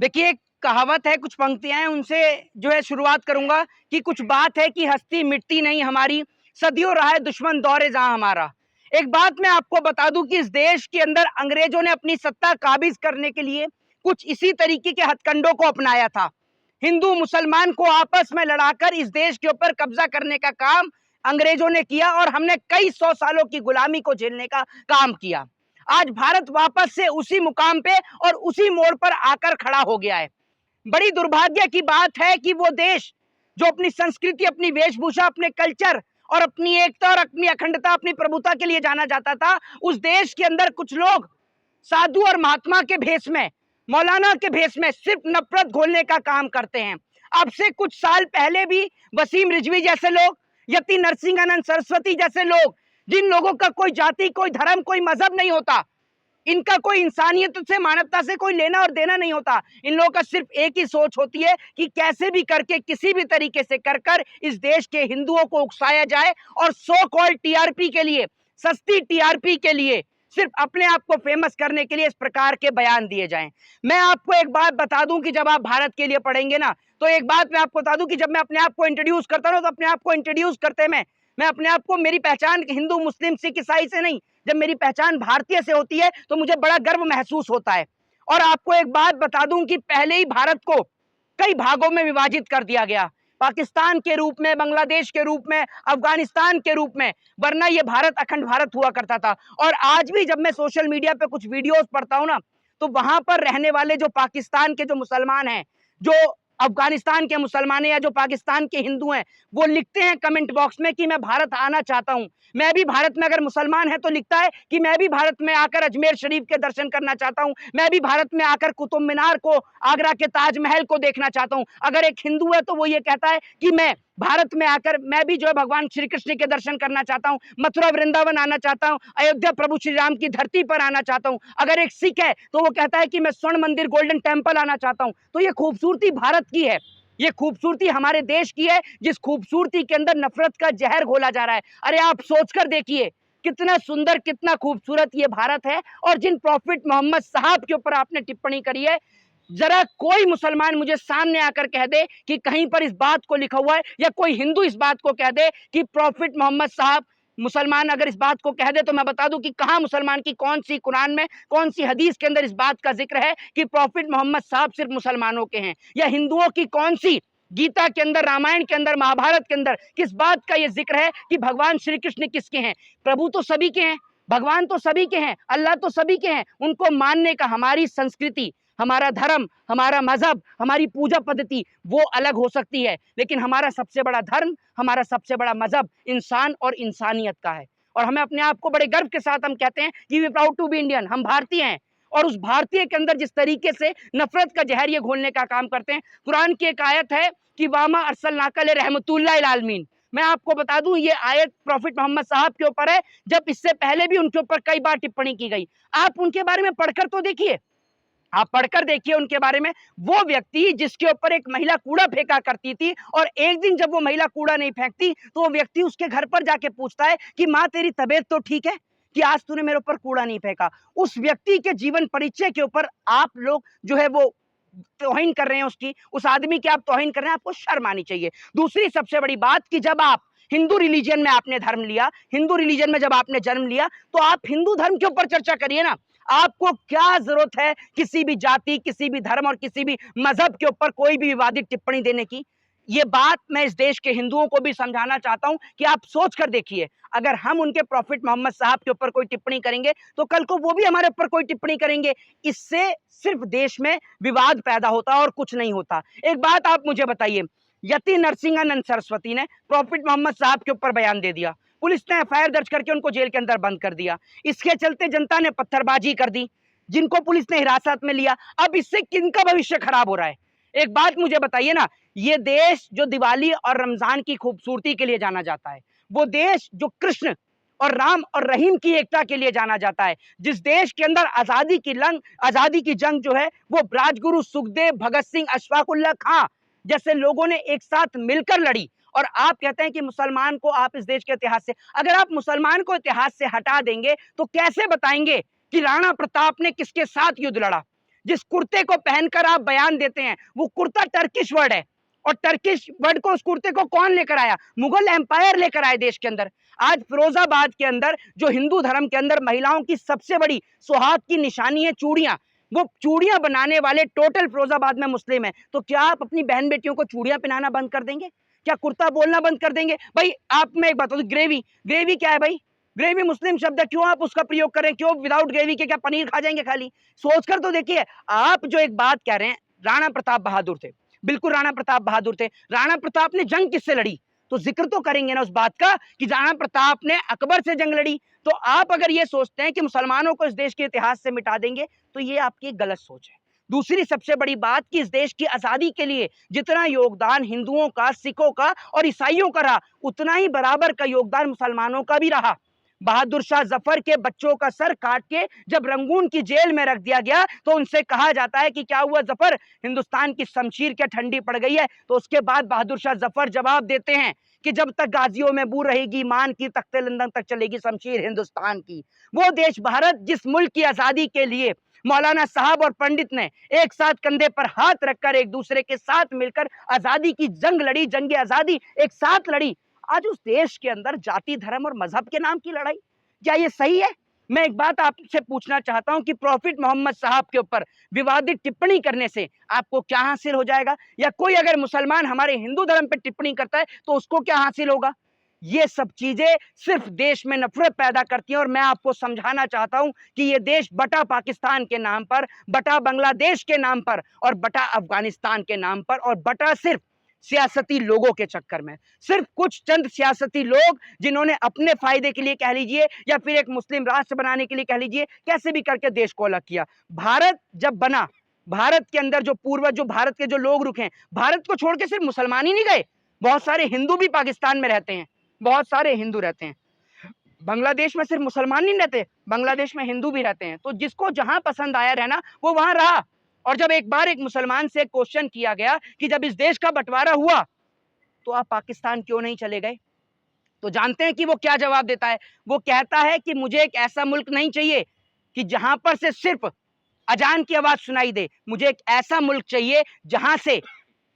देखिए, एक कहावत है, कुछ पंक्तियाँ हैं, उनसे जो है शुरुआत करूँगा कि कुछ बात है कि हस्ती मिटती नहीं हमारी, सदियों रहा है दुश्मन दौरे जहाँ हमारा। एक बात मैं आपको बता दूँ कि इस देश के अंदर अंग्रेजों ने अपनी सत्ता काबिज़ करने के लिए कुछ इसी तरीके के हथकंडों को अपनाया था। हिंदू मुसलमान को आपस में लड़ाकर इस देश के ऊपर कब्जा करने का काम अंग्रेजों ने किया और हमने कई 100 सालों की गुलामी को झेलने का काम किया। आज भारत वापस से उसी मुकाम पे और उसी मोड़ पर आकर खड़ा हो गया है। बड़ी दुर्भाग्य की बात है कि वो देश जो अपनी संस्कृति, अपनी वेशभूषा, अपने कल्चर और अपनी एकता और अपनी अखंडता, अपनी प्रभुता के लिए जाना जाता था, उस देश के अंदर कुछ लोग साधु और महात्मा के भेष में, मौलाना के भेष में सिर्फ नफरत घोलने का काम करते हैं। अब से कुछ साल पहले भी वसीम रिजवी जैसे लोग, यति नरसिंहानंद सरस्वती जैसे लोग, जिन लोगों का कोई जाति, कोई धर्म, कोई मजहब नहीं होता, इनका कोई इंसानियत से, मानवता से कोई लेना और देना नहीं होता। इन लोगों का सिर्फ एक ही सोच होती है कि कैसे भी करके, किसी भी तरीके से कर कर इस देश के हिंदुओं को उकसाया जाए और सो कॉल्ड टीआरपी के लिए, सस्ती टीआरपी के लिए, सिर्फ अपने आप को फेमस करने के लिए इस प्रकार के बयान दिए जाएं। मैं आपको एक बात बता दूं कि जब आप भारत के लिए पढ़ेंगे ना, तो एक बात मैं आपको बता दूं कि जब मैं अपने आप को इंट्रोड्यूस करता हूं, तो अपने आप को इंट्रोड्यूस करते मैं अपने आप को, मेरी पहचान हिंदू, मुस्लिम, सिख, ईसाई से नहीं, जब मेरी पहचान भारतीय से होती है तो मुझे बड़ा गर्व महसूस होता है। और आपको एक बात बता दूं कि पहले ही भारत को कई भागों में विभाजित कर दिया गया, पाकिस्तान के रूप में, बांग्लादेश के रूप में, अफगानिस्तान के रूप में, वरना ये भारत अखंड भारत हुआ करता था। और आज भी जब मैं सोशल मीडिया पे कुछ वीडियोस पढ़ता हूं ना, तो वहां पर रहने वाले जो पाकिस्तान के जो मुसलमान हैं, जो अफगानिस्तान के मुसलमान हैं या जो पाकिस्तान के हिंदू हैं, वो लिखते हैं कमेंट बॉक्स में कि मैं भारत आना चाहता हूं। मैं भी भारत में, अगर मुसलमान है तो लिखता है कि मैं भी भारत में आकर अजमेर शरीफ के दर्शन करना चाहता हूं, मैं भी भारत में आकर कुतुब मीनार को, आगरा के ताजमहल को देखना चाहता हूं। अगर एक हिंदू है तो वो ये कहता है कि मैं भारत में आकर मैं भी जो है भगवान श्री कृष्ण के दर्शन करना चाहता हूं, मथुरा वृंदावन आना चाहता हूं, अयोध्या प्रभु श्री राम की धरती पर आना चाहता हूं। अगर एक सिख है तो वो कहता है कि मैं स्वर्ण मंदिर, गोल्डन टेम्पल आना चाहता हूं। तो ये खूबसूरती भारत की है, ये खूबसूरती हमारे देश की है, जिस खूबसूरती के अंदर नफरत का जहर घोला जा रहा है। अरे आप सोचकर देखिए, कितना सुंदर, कितना खूबसूरत ये भारत है। और जिन प्रॉफिट मोहम्मद साहब के ऊपर आपने टिप्पणी करी है, जरा कोई मुसलमान मुझे सामने आकर कह दे कि कहीं पर इस बात को लिखा हुआ है, या कोई हिंदू इस बात को कह दे कि प्रॉफिट मोहम्मद साहब, मुसलमान अगर इस बात को कह दे तो मैं बता दूं कि कहां मुसलमान की कौन सी कुरान में, कौन सी हदीस के अंदर इस बात का जिक्र है कि प्रॉफिट मोहम्मद साहब सिर्फ मुसलमानों के हैं, या हिंदुओं की कौन सी गीता के अंदर, रामायण के अंदर, महाभारत के अंदर किस बात का यह जिक्र है कि भगवान श्री कृष्ण किसके हैं। प्रभु तो सभी के हैं, भगवान तो सभी के हैं, अल्लाह तो सभी के हैं। उनको मानने का हमारी संस्कृति, हमारा धर्म, हमारा मजहब, हमारी पूजा पद्धति वो अलग हो सकती है, लेकिन हमारा सबसे बड़ा धर्म, हमारा सबसे बड़ा मजहब इंसान और इंसानियत का है। और हमें अपने आप को बड़े गर्व के साथ हम कहते हैं कि we proud to be Indian, हम भारतीय हैं। और उस भारतीय के अंदर जिस तरीके से नफरत का जहर ये घोलने का काम करते हैं, कुरान की एक आयत है कि वामा अरसलनाका रहमतुल्लिल आलमीन। मैं आपको बता दूं, ये आयत प्रॉफिट मोहम्मद साहब के ऊपर है, जब इससे पहले भी उनके ऊपर कई बार टिप्पणी की गई। आप उनके बारे में पढ़कर तो देखिए, आप पढ़कर देखिए उनके बारे में। वो व्यक्ति जिसके ऊपर एक महिला कूड़ा फेंका करती थी, और एक दिन जब वो महिला कूड़ा नहीं फेंकती तो वो व्यक्ति उसके घर पर जाके पूछता है कि माँ तेरी तबीयत तो ठीक है कि आज तूने मेरे ऊपर कूड़ा नहीं फेंका। उस व्यक्ति के जीवन परिचय के ऊपर आप लोग जो है वो तौहीन कर रहे हैं, उसकी, उस आदमी की आप तौहीन कर रहे हैं। आपको शर्म आनी चाहिए। दूसरी सबसे बड़ी बात कि जब आप हिंदू रिलीजन में आपने धर्म लिया, हिंदू रिलीजन में जब आपने जन्म लिया, तो आप हिंदू धर्म के ऊपर चर्चा करिए ना। आपको क्या जरूरत है किसी भी जाति, किसी भी धर्म और किसी भी मजहब के ऊपर कोई भी विवादित टिप्पणी देने की। ये बात मैं इस देश के हिंदुओं को भी समझाना चाहता हूं कि आप सोच कर देखिए, अगर हम उनके प्रॉफिट मोहम्मद साहब के ऊपर कोई टिप्पणी करेंगे तो कल को वो भी हमारे ऊपर कोई टिप्पणी करेंगे। इससे सिर्फ देश में विवाद पैदा होता और कुछ नहीं होता। एक बात आप मुझे बताइए, यति नरसिंहानंद सरस्वती ने प्रॉफिट मोहम्मद साहब के ऊपर बयान दे दिया, पुलिस ने एफआईआर दर्ज करके उनको जेल के अंदर बंद कर दिया। इसके चलते जनता ने पत्थरबाजी कर दी, जिनको पुलिस ने हिरासत में लिया। अब इससे किनका भविष्य खराब हो रहा है? एक बात मुझे बताइए ना, ये देश जो दिवाली और रमजान की खूबसूरती के लिए जाना जाता है, वो देश जो कृष्ण और राम और रहीम की एकता के लिए जाना जाता है, जिस देश के अंदर आजादी की जंग जो है वो राजगुरु सुखदेव, भगत सिंह, अशफाकुल्ला खां जैसे लोगों ने एक साथ मिलकर लड़ी, और आप कहते हैं कि मुसलमान को आप इस देश के इतिहास से, अगर आप मुसलमान को इतिहास से हटा देंगे तो कैसे बताएंगे कि राणा प्रताप ने किसके साथ युद्ध लड़ा, जिस कुर्ते को पहनकर आप बयान देते हैं वो कुर्ता टर्किश वर्ड है, और टर्किश वर्ड को, उस कुर्ते को कौन लेकर आया? मुगल एम्पायर लेकर आए देश के अंदर। आज फिरोजाबाद के अंदर जो हिंदू धर्म के अंदर महिलाओं की सबसे बड़ी सुहाग की निशानी है चूड़ियां, वो चूड़ियां बनाने वाले टोटल फिरोजाबाद में मुस्लिम है। तो क्या आप अपनी बहन बेटियों को चूड़ियां पहनाना बंद कर देंगे? क्या कुर्ता बोलना बंद कर देंगे? भाई आप, मैं एक बात बताऊं, ग्रेवी, ग्रेवी क्या है भाई? ग्रेवी मुस्लिम शब्द है, क्यों आप उसका प्रयोग करें? क्यों विदाउट ग्रेवी के क्या पनीर खा जाएंगे खाली? सोचकर तो देखिए। आप जो एक बात कह रहे हैं, राणा प्रताप बहादुर थे, बिल्कुल राणा प्रताप बहादुर थे। राणा प्रताप ने जंग किससे लड़ी? तो जिक्र तो करेंगे ना उस बात का कि राणा प्रताप ने अकबर से जंग लड़ी। तो आप अगर ये सोचते हैं कि मुसलमानों को इस देश के इतिहास से मिटा देंगे, तो ये आपकी एक गलत सोच है। दूसरी सबसे बड़ी बात कि इस देश की आजादी के लिए जितना योगदान हिंदुओं का, सिखों का और ईसाइयों का रहा, उतना ही बराबर का योगदान मुसलमानों का भी रहा। बहादुर शाह जफर के बच्चों का सर काट के जब रंगून की जेल में रख दिया गया, तो उनसे कहा जाता है कि क्या हुआ जफर, हिंदुस्तान की शमशीर क्या ठंडी पड़ गई है? तो उसके बाद बहादुर शाह जफर जवाब देते हैं कि जब तक गाजियों में बू रहेगी मान की, तख्ते लंदन तक चलेगी शमशीर हिंदुस्तान की। वो देश भारत जिस मुल्क की आजादी के लिए मौलाना साहब और पंडित ने एक साथ कंधे पर हाथ रखकर एक दूसरे के साथ मिलकर आजादी की जंग लड़ी, जंग आजादी एक साथ लड़ी, आज उस देश के अंदर जाति, धर्म और मजहब के नाम की लड़ाई, क्या ये सही है? मैं एक बात आपसे पूछना चाहता हूं कि प्रॉफिट मोहम्मद साहब के ऊपर विवादित टिप्पणी करने से आपको क्या हासिल हो जाएगा? या कोई अगर मुसलमान हमारे हिंदू धर्म पर टिप्पणी करता है तो उसको क्या हासिल होगा? ये सब चीजें सिर्फ देश में नफरत पैदा करती हैं। और मैं आपको समझाना चाहता हूं कि ये देश बटा पाकिस्तान के नाम पर, बटा बांग्लादेश के नाम पर और बटा अफगानिस्तान के नाम पर, और बटा सिर्फ सियासती लोगों के चक्कर में। सिर्फ कुछ चंद सियासती लोग जिन्होंने अपने फायदे के लिए कह लीजिए या फिर एक मुस्लिम राष्ट्र बनाने के लिए कह लीजिए, कैसे भी करके देश को अलग किया। भारत जब बना, भारत के अंदर जो पूर्वज, जो भारत के जो लोग रुके हैं, भारत को छोड़ के सिर्फ मुसलमान ही नहीं गए, बहुत सारे हिंदू भी पाकिस्तान में रहते हैं, बहुत सारे हिंदू रहते हैं। बांग्लादेश में सिर्फ मुसलमान नहीं रहते, बांग्लादेश में हिंदू भी रहते हैं। तो जिसको जहां पसंद आया रहना, वो वहां रहा। और जब एक बार एक मुसलमान से क्वेश्चन किया गया कि जब इस देश का बंटवारा हुआ तो आप पाकिस्तान क्यों नहीं चले गए, तो जानते हैं कि वो क्या जवाब देता है? वो कहता है कि मुझे एक ऐसा मुल्क नहीं चाहिए कि जहां पर से सिर्फ अजान की आवाज सुनाई दे, मुझे एक ऐसा मुल्क चाहिए जहां से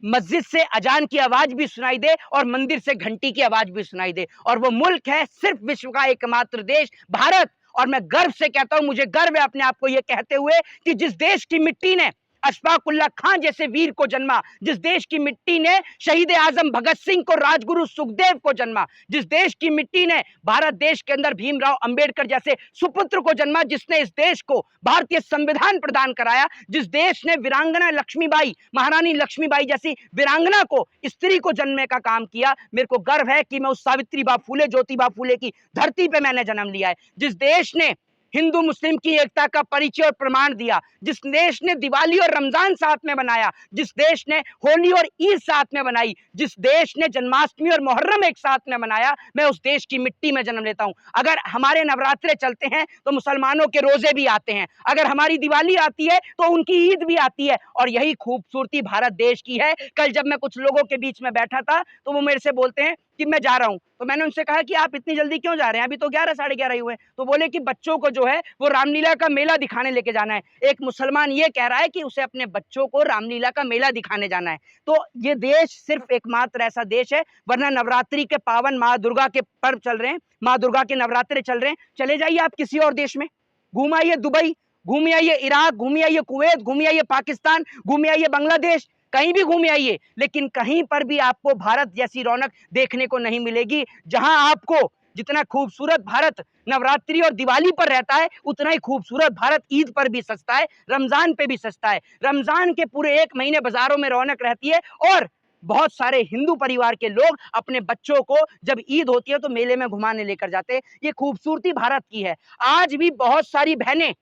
मस्जिद से अजान की आवाज भी सुनाई दे और मंदिर से घंटी की आवाज भी सुनाई दे। और वो मुल्क है सिर्फ विश्व का एकमात्र देश, भारत। और मैं गर्व से कहता हूं, मुझे गर्व है अपने आप को यह कहते हुए कि जिस देश की मिट्टी ने अशफाकुल्ला खान जैसे वीर को जन्मा, जिस देश की मिट्टी ने शहीद आजम भगत सिंह को, राजगुरु सुखदेव को जन्मा, जिस देश की मिट्टी ने भारत देश के अंदर भीमराव अंबेडकर जैसे सुपुत्र को जन्मा, जिसने इस देश को भारतीय संविधान प्रदान कराया, जिस देश ने वीरांगना लक्ष्मीबाई, महारानी लक्ष्मीबाई जैसी वीरांगना को, स्त्री को जन्मने का काम किया, मेरे को गर्व है कि मैं उस सावित्रीबाई फूले, ज्योतिबा फूले की धरती पे मैंने जन्म लिया है। जिस देश ने हिंदू मुस्लिम की एकता का परिचय और प्रमाण दिया, जिस देश ने दिवाली और रमजान साथ में बनाया, जिस देश ने होली और ईद साथ में बनाई, जिस देश ने जन्माष्टमी और मुहर्रम एक साथ में मनाया, मैं उस देश की मिट्टी में जन्म लेता हूं। अगर हमारे नवरात्रे चलते हैं तो मुसलमानों के रोजे भी आते हैं, अगर हमारी दिवाली आती है तो उनकी ईद भी आती है, और यही खूबसूरती भारत देश की है। कल जब मैं कुछ लोगों के बीच में बैठा था तो वो मेरे से बोलते हैं कि मैं जा रहा हूं, तो मैंने उनसे कहा कि आप इतनी जल्दी क्यों जा रहे हैं, अभी तो 11 साढ़े 11 हुए। तो बोले कि बच्चों को जो है वो रामलीला का मेला दिखाने लेके जाना है। एक मुसलमान ये कह रहा है कि उसे अपने बच्चों को रामलीला का मेला दिखाने जाना है। तो ये देश सिर्फ एकमात्र ऐसा देश है, वरना नवरात्रि के पावन माँ दुर्गा के पर्व चल रहे हैं, माँ दुर्गा के नवरात्रे चल रहे हैं, चले जाइए आप किसी और देश में, घूम आइए दुबई, घूम आइए इराक, घूम आइए कुवैत, घूम आइए पाकिस्तान, घूम आइए बांग्लादेश, कहीं भी घूम आइए, लेकिन कहीं पर भी आपको भारत जैसी रौनक देखने को नहीं मिलेगी। जहां आपको जितना खूबसूरत भारत नवरात्रि और दिवाली पर रहता है, उतना ही खूबसूरत भारत ईद पर भी सजता है, रमजान पे भी सजता है। रमजान के पूरे 1 महीने बाजारों में रौनक रहती है, और बहुत सारे हिंदू परिवार के लोग अपने बच्चों को जब ईद होती है तो मेले में घुमाने लेकर जाते हैं। ये खूबसूरती भारत की है। आज भी बहुत सारी बहनें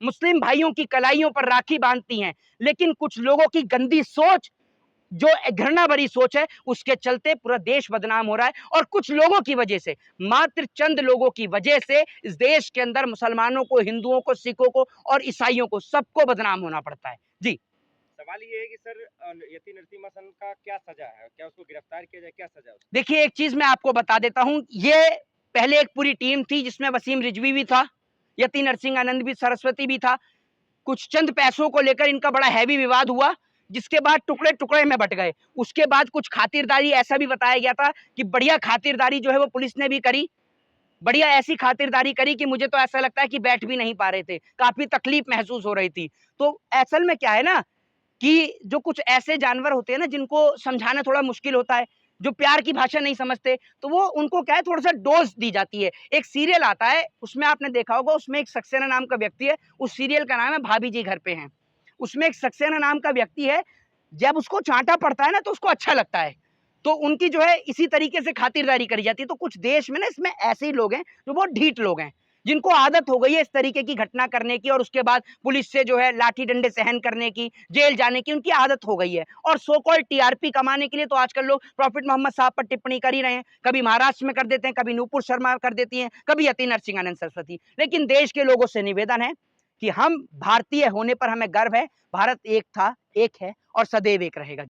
मुस्लिम भाइयों की कलाइयों पर राखी बांधती हैं, लेकिन कुछ लोगों की गंदी सोच, जो घृणा भरी सोच है, उसके चलते पूरा देश बदनाम हो रहा है। और कुछ लोगों की वजह से, मात्र चंद लोगों की वजह से इस देश के अंदर मुसलमानों को, हिंदुओं को, सिखों को और ईसाइयों को, सबको बदनाम होना पड़ता है। जी, सवाल ये है कि सर यति नरसिम्हा सन का क्या सजा है, क्या उसको गिरफ्तार किया जाए, क्या सजा उसको? देखिए एक चीज मैं आपको बता देता हूं, ये पहले एक पूरी टीम थी जिसमें वसीम रिजवी भी था, यति नरसिंह आनंद भी, सरस्वती भी था। कुछ चंद पैसों को लेकर इनका बड़ा हैवी विवाद हुआ, जिसके बाद टुकड़े टुकड़े में बट गए। उसके बाद कुछ खातिरदारी, ऐसा भी बताया गया था कि बढ़िया खातिरदारी जो है वो पुलिस ने भी करी, बढ़िया ऐसी खातिरदारी करी कि मुझे तो ऐसा लगता है कि बैठ भी नहीं पा रहे थे, काफी तकलीफ महसूस हो रही थी। तो असल में क्या है ना कि जो कुछ ऐसे जानवर होते हैं ना जिनको समझाना थोड़ा मुश्किल होता है, जो प्यार की भाषा नहीं समझते, तो वो उनको क्या है थोड़ा-सा डोज़ दी जाती है। एक सीरियल आता है, उसमें आपने देखा होगा, उसमें एक सक्सेना नाम का व्यक्ति है, उस सीरियल का नाम है भाभी जी घर पे हैं। उसमें एक सक्सेना नाम का व्यक्ति है, जब उसको चाँटा पड़ता है ना तो उसको अच्छा लगता है। तो उनकी जो है इसी तरीके से खातिरदारी करी जाती है। तो कुछ देश में ना इसमें ऐसे ही लोग हैं जो बहुत ढीठ लोग हैं, जिनको आदत हो गई है इस तरीके की घटना करने की और उसके बाद पुलिस से जो है लाठी डंडे सहन करने की, जेल जाने की उनकी आदत हो गई है। और सो कॉल्ड टीआरपी कमाने के लिए तो आजकल लोग प्रॉफिट मोहम्मद साहब पर टिप्पणी कर ही रहे हैं। कभी महाराष्ट्र में कर देते हैं, कभी नूपुर शर्मा कर देती हैं, कभी यति नरसिंहानंद सरस्वती। लेकिन देश के लोगों से निवेदन है कि हम भारतीय होने पर हमें गर्व है। भारत एक था, एक है और सदैव एक रहेगा।